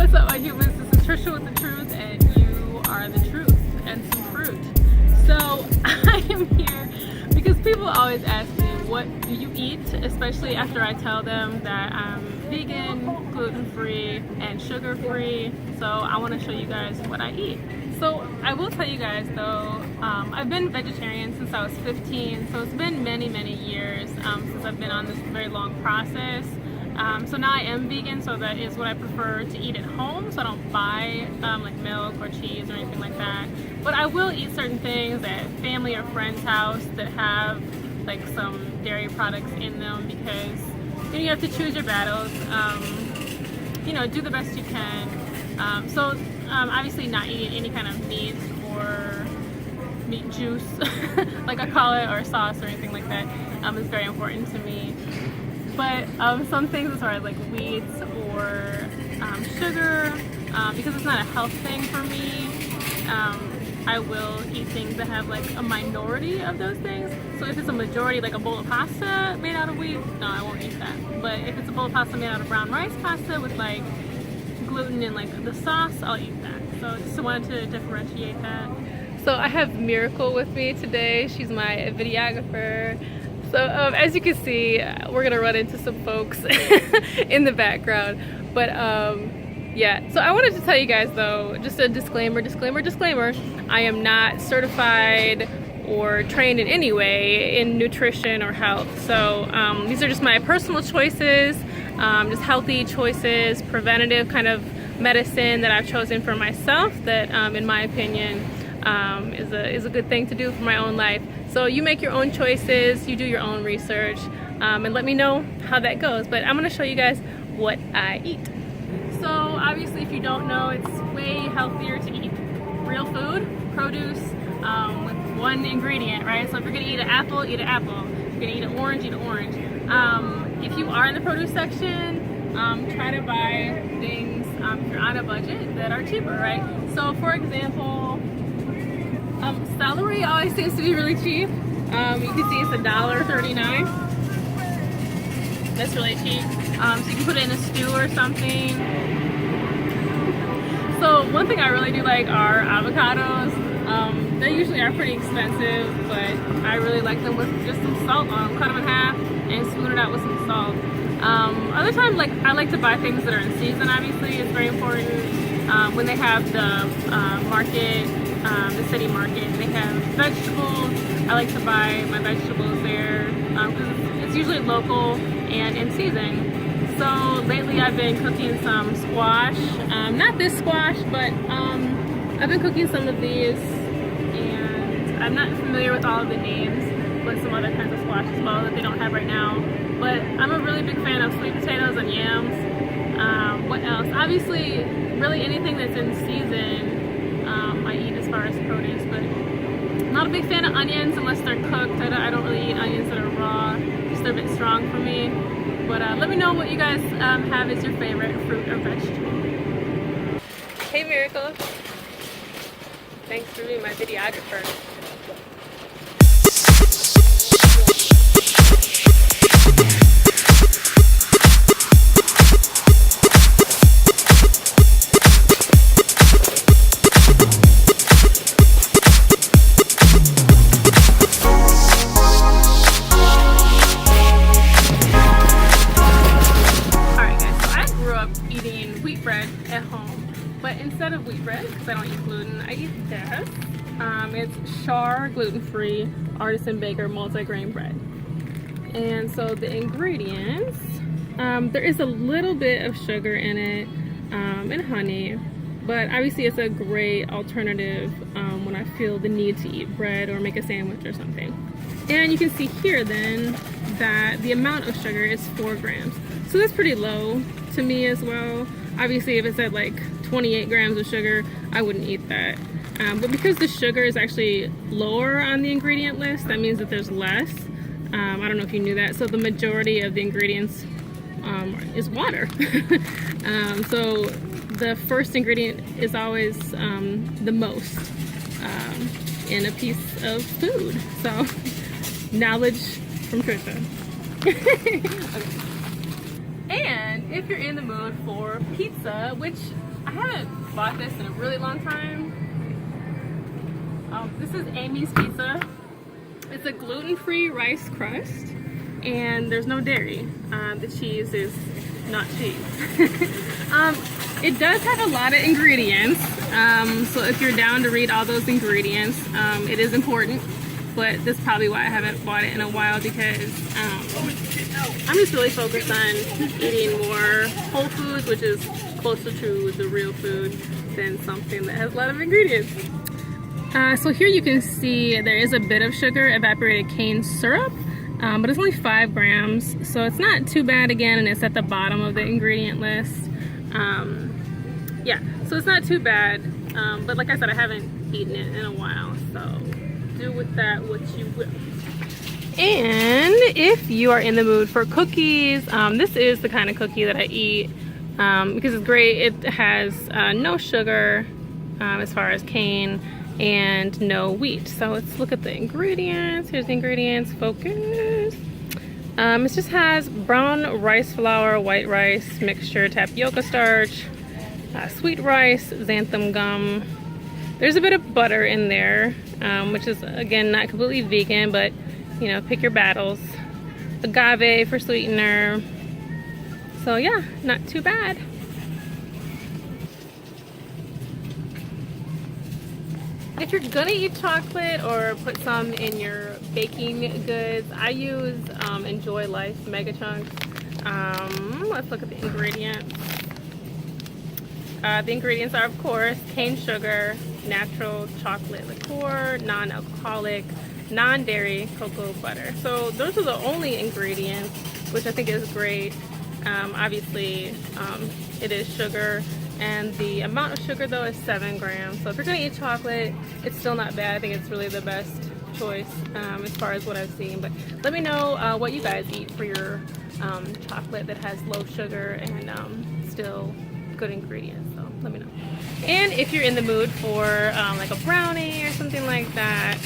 What's up, my humans? This is Tricia with the Truth, and you are the truth and some fruit. So I am here because people always ask me, what do you eat? Especially after I tell them that I'm vegan, gluten-free, and sugar-free. So I want to show you guys what I eat. So I will tell you guys though, I've been vegetarian since I was 15, so it's been many years since I've been on this very long process. So now I am vegan, so that is what I prefer to eat at home, so I don't buy like milk or cheese or anything like that. But I will eat certain things at family or friend's house that have like some dairy products in them, because you have to choose your battles. You know, do the best you can. So obviously not eating any kind of meat or meat juice, like I call it, or sauce or anything like that, is very important to me. But some things as far as like wheats or sugar, because it's not a health thing for me, I will eat things that have like a minority of those things. So if it's a majority, like a bowl of pasta made out of wheat, no, I won't eat that. But if it's a bowl of pasta made out of brown rice pasta with like gluten and like the sauce, I'll eat that. So just wanted to differentiate that. So I have Miracle with me today. She's my videographer. So as you can see, we're gonna run into some folks in the background, but yeah. So I wanted to tell you guys though, just a disclaimer, I am not certified or trained in any way in nutrition or health. So these are just my personal choices, just healthy choices, preventative kind of medicine that I've chosen for myself that in my opinion is a good thing to do for my own life. So you make your own choices, you do your own research, and let me know how that goes. But I'm gonna show you guys what I eat. So obviously, if you don't know, it's way healthier to eat real food, produce, with one ingredient, right? So if you're gonna eat an apple, eat an apple. If you're gonna eat an orange, eat an orange. If you are in the produce section, try to buy things, if you're on a budget, that are cheaper, right? So for example, celery always seems to be really cheap. You can see it's $1.39. That's really cheap. So you can put it in a stew or something. So one thing I really do like are avocados. They usually are pretty expensive, but I really like them with just some salt on them. Cut them in half and spoon it out with some salt. Other times, like I like to buy things that are in season. Obviously, it's very important. When they have the market, the city market, they have vegetables. I like to buy my vegetables there because it's usually local and in season. So lately I've been cooking some squash. Not this squash, but I've been cooking some of these, and I'm not familiar with all of the names, but some other kinds of squash as well that they don't have right now. But I'm a really big fan of sweet potatoes and yams. What else? Obviously, really anything that's in season I eat as far as produce, but I'm not a big fan of onions unless they're cooked. I don't really eat onions that are raw, just they're a bit strong for me. But let me know what you guys have as your favorite fruit or vegetable. Hey Miracle, thanks for being my videographer. At home, but instead of wheat bread, because I don't eat gluten, I eat this. It's Char gluten-free artisan baker multigrain bread. And so the ingredients, there is a little bit of sugar in it and honey, but obviously it's a great alternative when I feel the need to eat bread or make a sandwich or something. And you can see here then that the amount of sugar is 4 grams, so that's pretty low to me as well. Obviously, if it's at like 28 grams of sugar, I wouldn't eat that. But because the sugar is actually lower on the ingredient list, that means that there's less. I don't know if you knew that. So the majority of the ingredients is water. So the first ingredient is always the most in a piece of food. So knowledge from Tricia. Okay. And if you're in the mood for pizza, which haven't bought this in a really long time. This is Amy's Pizza. It's a gluten-free rice crust, and there's no dairy. The cheese is not cheese. It does have a lot of ingredients, so if you're down to read all those ingredients, it is important, but this is probably why I haven't bought it in a while, because I'm just really focused on eating more whole foods, which is closer to the real food than something that has a lot of ingredients. So here you can see there is a bit of sugar, evaporated cane syrup, but it's only 5 grams, so it's not too bad again, and it's at the bottom of the ingredient list. Yeah, so it's not too bad, but like I said, I haven't eaten it in a while, so do with that what you will. And if you are in the mood for cookies, this is the kind of cookie that I eat because it's great. It has no sugar as far as cane, and no wheat. So let's look at the ingredients. Here's the ingredients. Focus. It just has brown rice flour, white rice mixture, tapioca starch, sweet rice, xanthan gum. There's a bit of butter in there, which is again not completely vegan, but you know, pick your battles. Agave for sweetener. So yeah, not too bad. If you're gonna eat chocolate or put some in your baking goods, I use Enjoy Life Mega Chunks. Let's look at the ingredients. The ingredients are, of course, cane sugar, natural chocolate liqueur, non-alcoholic, non-dairy cocoa butter. So those are the only ingredients, which I think is great. Obviously, it is sugar. And the amount of sugar though is 7 grams. So if you're gonna eat chocolate, it's still not bad. I think it's really the best choice as far as what I've seen. But let me know what you guys eat for your chocolate that has low sugar and still good ingredients. So let me know. And if you're in the mood for like a brownie or something like that,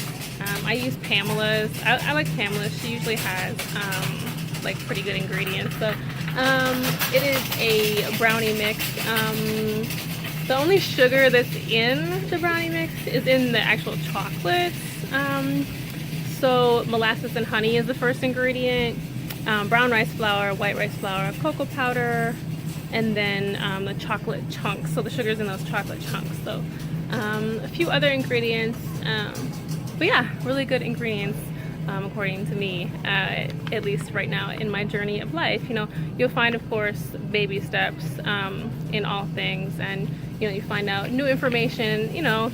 I use Pamela's. I like Pamela's. She usually has like pretty good ingredients. So it is a brownie mix. The only sugar that's in the brownie mix is in the actual chocolates. So molasses and honey is the first ingredient. Brown rice flour, white rice flour, cocoa powder, and then the chocolate chunks. So the sugar's in those chocolate chunks. So a few other ingredients. But yeah, really good ingredients. According to me, at least right now in my journey of life. You know, you'll find, of course, baby steps in all things, and you know, you find out new information. You know,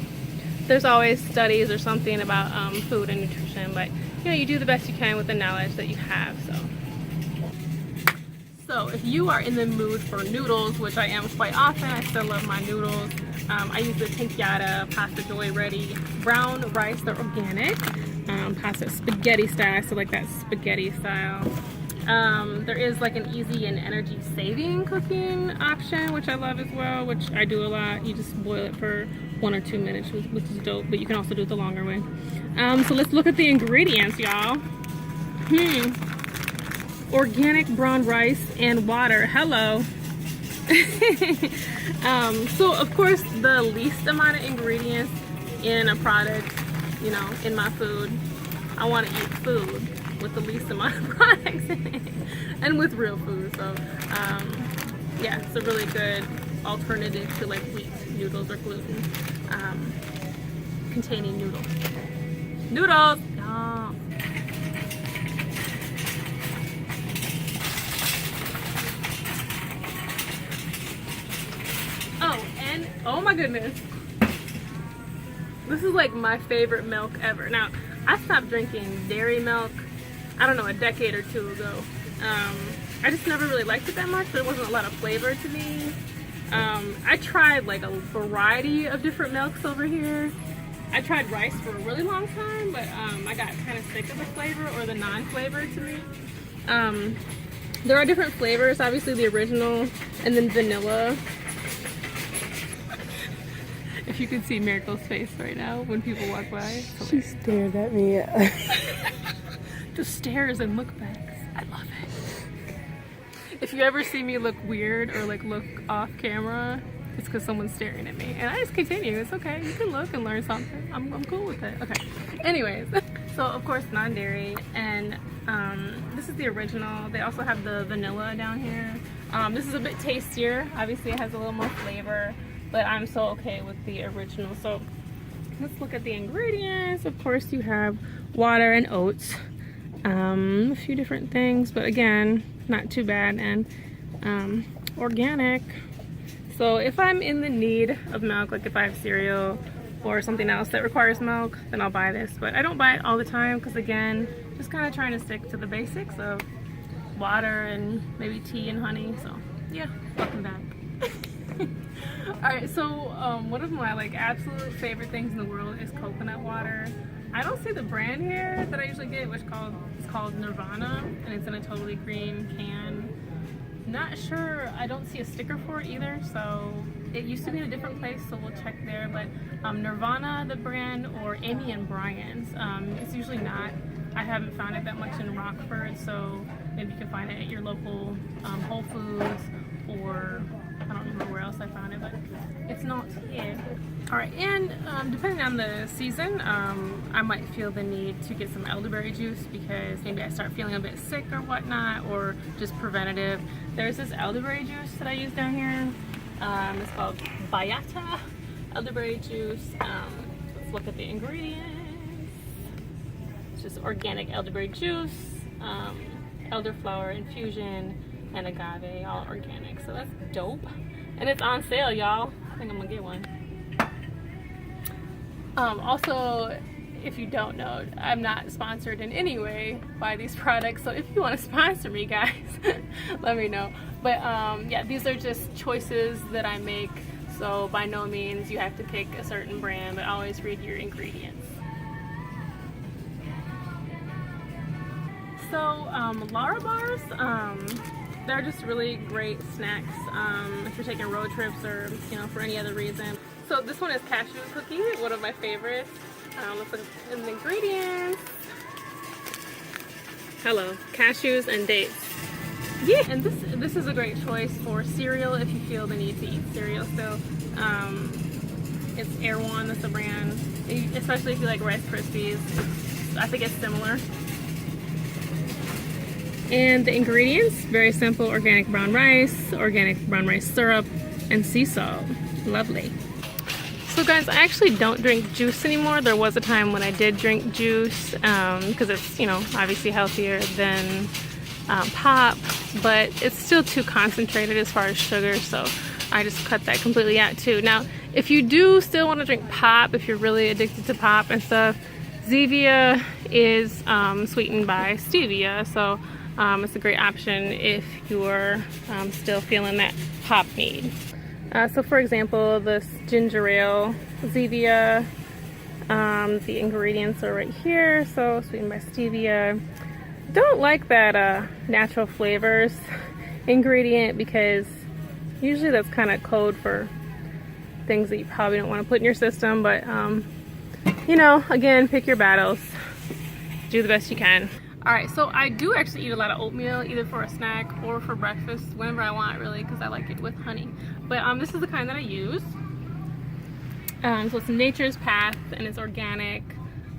there's always studies or something about food and nutrition, but you know, you do the best you can with the knowledge that you have. So if you are in the mood for noodles, which I am quite often, I still love my noodles. I use the Tinkyada Pasta Joy Ready brown rice. They're organic. Pasta spaghetti style, so like that spaghetti style. There is like an easy and energy saving cooking option, which I love as well, which I do a lot. You just boil it for 1 or 2 minutes, which is dope, but you can also do it the longer way. So let's look at the ingredients, y'all. Organic brown rice and water. Hello. So of course, the least amount of ingredients in a product, you know, in my food. I want to eat food with the least amount of products in it, and with real food. So yeah, it's a really good alternative to like wheat noodles or gluten containing noodles. Noodles! Oh. Oh, and oh my goodness. This is like my favorite milk ever. Now, I stopped drinking dairy milk, I don't know, a decade or 2 ago. I just never really liked it that much. There wasn't a lot of flavor to me. I tried like a variety of different milks over here. I tried rice for a really long time, but I got kind of sick of the flavor or the non-flavor to me. There are different flavors, obviously the original and then vanilla. If you could see Miracle's face right now when people walk by. She stared at me. Just stares and look backs. I love it. If you ever see me look weird or like look off camera, it's because someone's staring at me. And I just continue. It's okay. You can look and learn something. I'm cool with it. Okay. Anyways, so of course non-dairy, and this is the original. They also have the vanilla down here. This is a bit tastier. Obviously it has a little more flavor, but I'm so okay with the original. So let's look at the ingredients. Of course you have water and oats, a few different things, but again, not too bad, and organic. So if I'm in the need of milk, like if I have cereal or something else that requires milk, then I'll buy this. But I don't buy it all the time because, again, just kind of trying to stick to the basics of water and maybe tea and honey. So yeah, welcome back. Alright, so one of my absolute favorite things in the world is coconut water. I don't see the brand here that I usually get, which is called Nirvana, and it's in a totally green can. Not sure, I don't see a sticker for it either, so it used to be in a different place, so we'll check there. But Nirvana, the brand, or Amy and Brian's, it's usually not. I haven't found it that much in Rockford, so maybe you can find it at your local Whole Foods, or I don't remember where else I found it, but it's not here. Alright, and depending on the season, I might feel the need to get some elderberry juice because maybe I start feeling a bit sick or whatnot, or just preventative. There's this elderberry juice that I use down here. It's called Bayata elderberry juice. Let's look at the ingredients. It's just organic elderberry juice, elderflower infusion, and agave, all organic. So that's dope. And it's on sale, y'all. I think I'm gonna get one. Also, if you don't know, I'm not sponsored in any way by these products, so if you want to sponsor me, guys, let me know. But yeah, these are just choices that I make, so by no means you have to pick a certain brand, but always read your ingredients. So Lara bars, they're just really great snacks if you're taking road trips or for any other reason. So this one is cashew cookie, one of my favorites. Let's look at the ingredients. Hello, cashews and dates. Yeah, and this is a great choice for cereal if you feel the need to eat cereal still. It's Air One, that's the brand. Especially if you like Rice Krispies. I think it's similar. And the ingredients, very simple: organic brown rice syrup, and sea salt. Lovely. So guys, I actually don't drink juice anymore. There was a time when I did drink juice because it's, obviously healthier than pop, but it's still too concentrated as far as sugar, so I just cut that completely out too. Now, if you do still want to drink pop, if you're really addicted to pop and stuff, Zevia is sweetened by stevia, so it's a great option if you're still feeling that pop need. So for example, this ginger ale, Zevia, the ingredients are right here, so sweetened by stevia. Don't like that natural flavors ingredient because usually that's kind of code for things that you probably don't want to put in your system, but again, pick your battles, do the best you can. Alright, so I do actually eat a lot of oatmeal, either for a snack or for breakfast, whenever I want, really, because I like it with honey. But this is the kind that I use. So it's Nature's Path, and it's organic.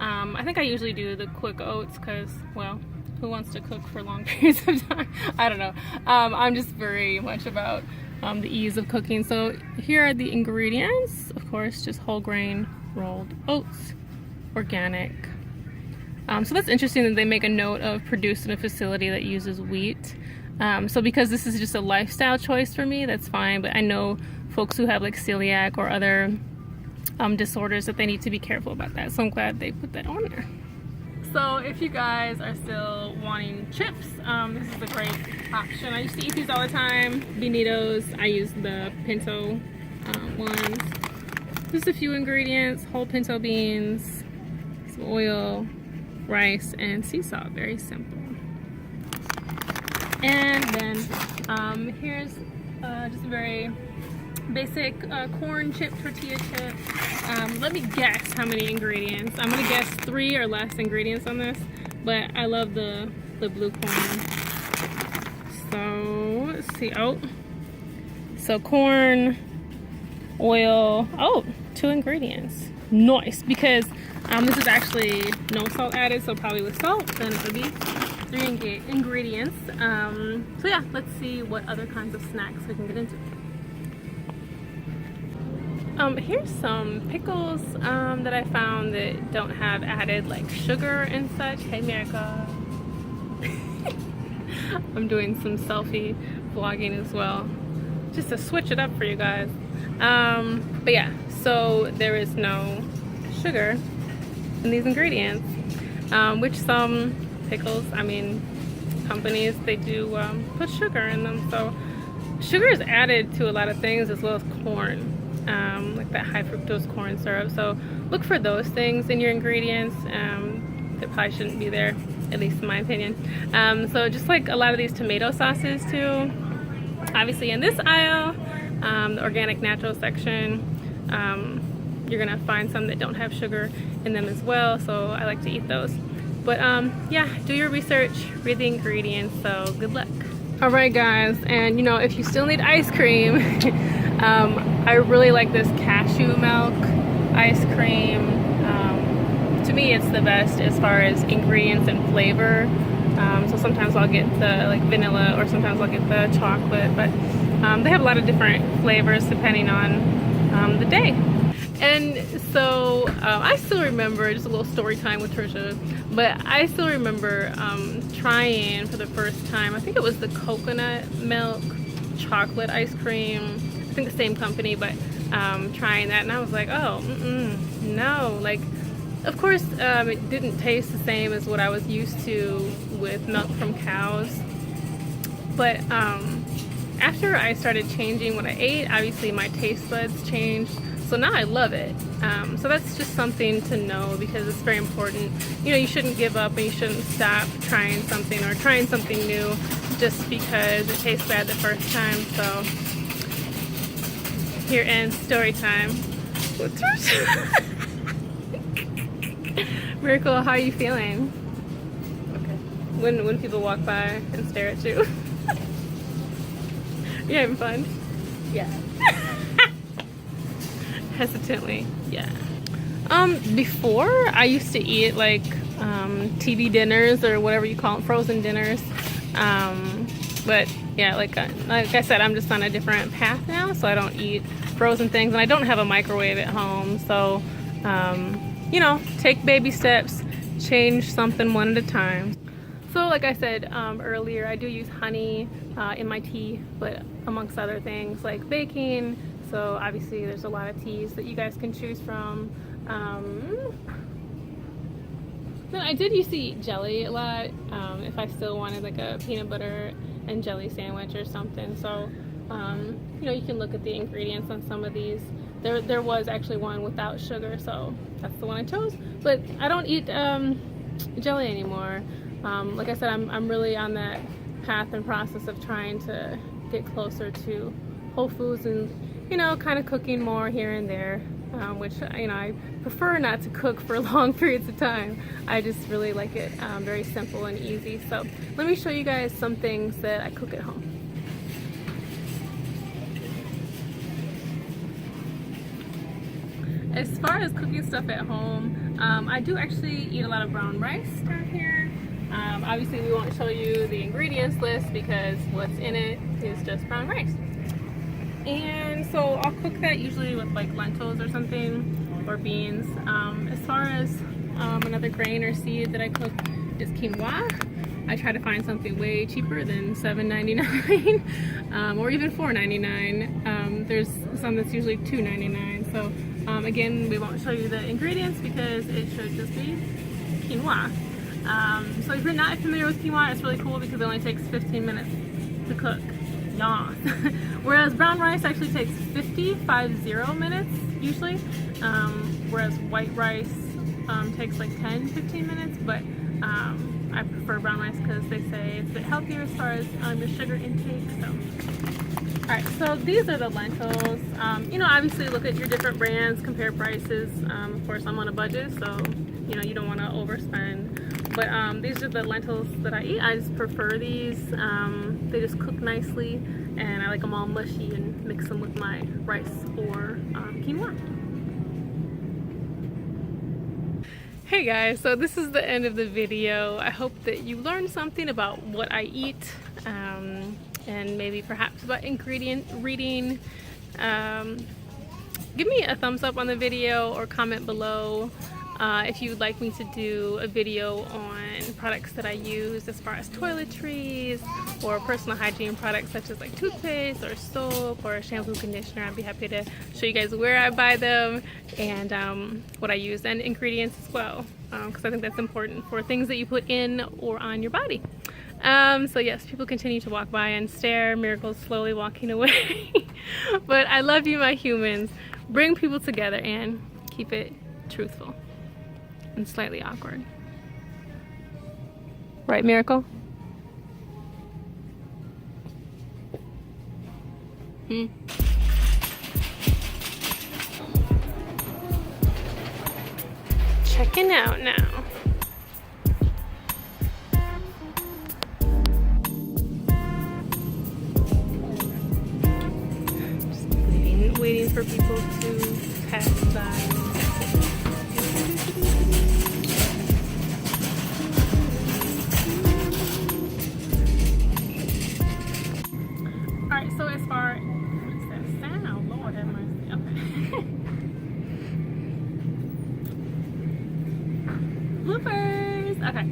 I think I usually do the quick oats because, well, who wants to cook for long periods of time? I don't know. I'm just very much about the ease of cooking. So here are the ingredients. Of course, just whole grain rolled oats, organic. So that's interesting that they make a note of produced in a facility that uses wheat. So because this is just a lifestyle choice for me, that's fine. But I know folks who have like celiac or other disorders that they need to be careful about that. So I'm glad they put that on there. So if you guys are still wanting chips, this is a great option. I used to eat these all the time. Bonitos, I use the pinto ones. Just a few ingredients: whole pinto beans, some oil, rice, and sea salt. Very simple. And then here's just a very basic corn chip tortilla chip. Let me guess how many ingredients. I'm gonna guess 3 or less ingredients on this, but I love the blue corn. So let's see. Oh, so corn, oil. Oh, 2 ingredients. Nice, because this is actually no salt added, so probably with salt, then it would be 3 ingredients. So yeah, let's see what other kinds of snacks we can get into. Here's some pickles that I found that don't have added like sugar and such. Hey, America. I'm doing some selfie vlogging as well, just to switch it up for you guys. But yeah, so there is no sugar in these ingredients, which some pickles, I mean, companies, they do put sugar in them. So sugar is added to a lot of things, as well as corn, like that high fructose corn syrup. So look for those things in your ingredients. That probably shouldn't be there, at least in my opinion. So just like a lot of these tomato sauces too, obviously in this aisle, the organic natural section, you're gonna find some that don't have sugar in them as well, so I like to eat those. But yeah, do your research, read the ingredients, so good luck. All right guys, and you know, if you still need ice cream, I really like this cashew milk ice cream. To me, it's the best as far as ingredients and flavor. So sometimes I'll get the like vanilla, or sometimes I'll get the chocolate, but they have a lot of different flavors depending on the day. And so I still remember, just a little story time with Tricia, but I still remember trying for the first time, I think it was the coconut milk chocolate ice cream. I think the same company, but trying that, and I was like, oh, no, like, of course, it didn't taste the same as what I was used to with milk from cows. But after I started changing what I ate, obviously my taste buds changed. So now I love it. So that's just something to know, because it's very important. You know, you shouldn't give up and you shouldn't stop trying something or trying something new just because it tastes bad the first time. So here ends story time with Tricia. Miracle, how are you feeling? Okay. When people walk by and stare at you? You having fun? Yeah. Hesitantly, yeah. Before I used to eat like TV dinners, or whatever you call them, frozen dinners. But yeah, like I said, I'm just on a different path now, so I don't eat frozen things, and I don't have a microwave at home. So you know, take baby steps, change something one at a time. So like I said earlier, I do use honey in my tea, but amongst other things like baking. So obviously there's a lot of teas that you guys can choose from. Then I did used to eat jelly a lot, if I still wanted like a peanut butter and jelly sandwich or something. So you know, you can look at the ingredients on some of these. There was actually one without sugar, so that's the one I chose. But I don't eat jelly anymore. Like I said, I'm really on that path and process of trying to get closer to whole foods, and you know, kind of cooking more here and there, which, you know, I prefer not to cook for long periods of time. I just really like it very simple and easy. So let me show you guys some things that I cook at home. As far as cooking stuff at home, I do actually eat a lot of brown rice down here. Obviously we won't show you the ingredients list because what's in it is just brown rice. And so I'll cook that usually with like lentils or something, or beans. As far as another grain or seed that I cook is quinoa. I try to find something way cheaper than $7.99 or even $4.99. There's some that's usually $2.99. So again, we won't show you the ingredients because it should just be quinoa. So if you're not familiar with quinoa, it's really cool because it only takes 15 minutes to cook. Yeah. Whereas brown rice actually takes 50 minutes usually, whereas white rice takes like 10-15 minutes, but I prefer brown rice because they say it's a bit healthier as far as your sugar intake. So Alright, so these are the lentils. You know, obviously look at your different brands, compare prices. Of course, I'm on a budget, so you know, you don't want to overspend. But these are the lentils that I eat. I just prefer these. They just cook nicely, and I like them all mushy and mix them with my rice or quinoa. Hey guys, so this is the end of the video. I hope that you learned something about what I eat, and maybe perhaps about ingredient reading. Give me a thumbs up on the video or comment below if you would like me to do a video on products that I use as far as toiletries or personal hygiene products such as like toothpaste or soap or shampoo, conditioner. I'd be happy to show you guys where I buy them and what I use, and ingredients as well, because I think that's important for things that you put in or on your body. So yes, people continue to walk by and stare. Miracle's slowly walking away. But I love you, my humans. Bring people together and keep it truthful and slightly awkward. Right, Miracle? Checking out now. Just waiting for people to pass by. Alright, so as far, what's that sound? Lord have mercy. Okay. Bloopers! Okay.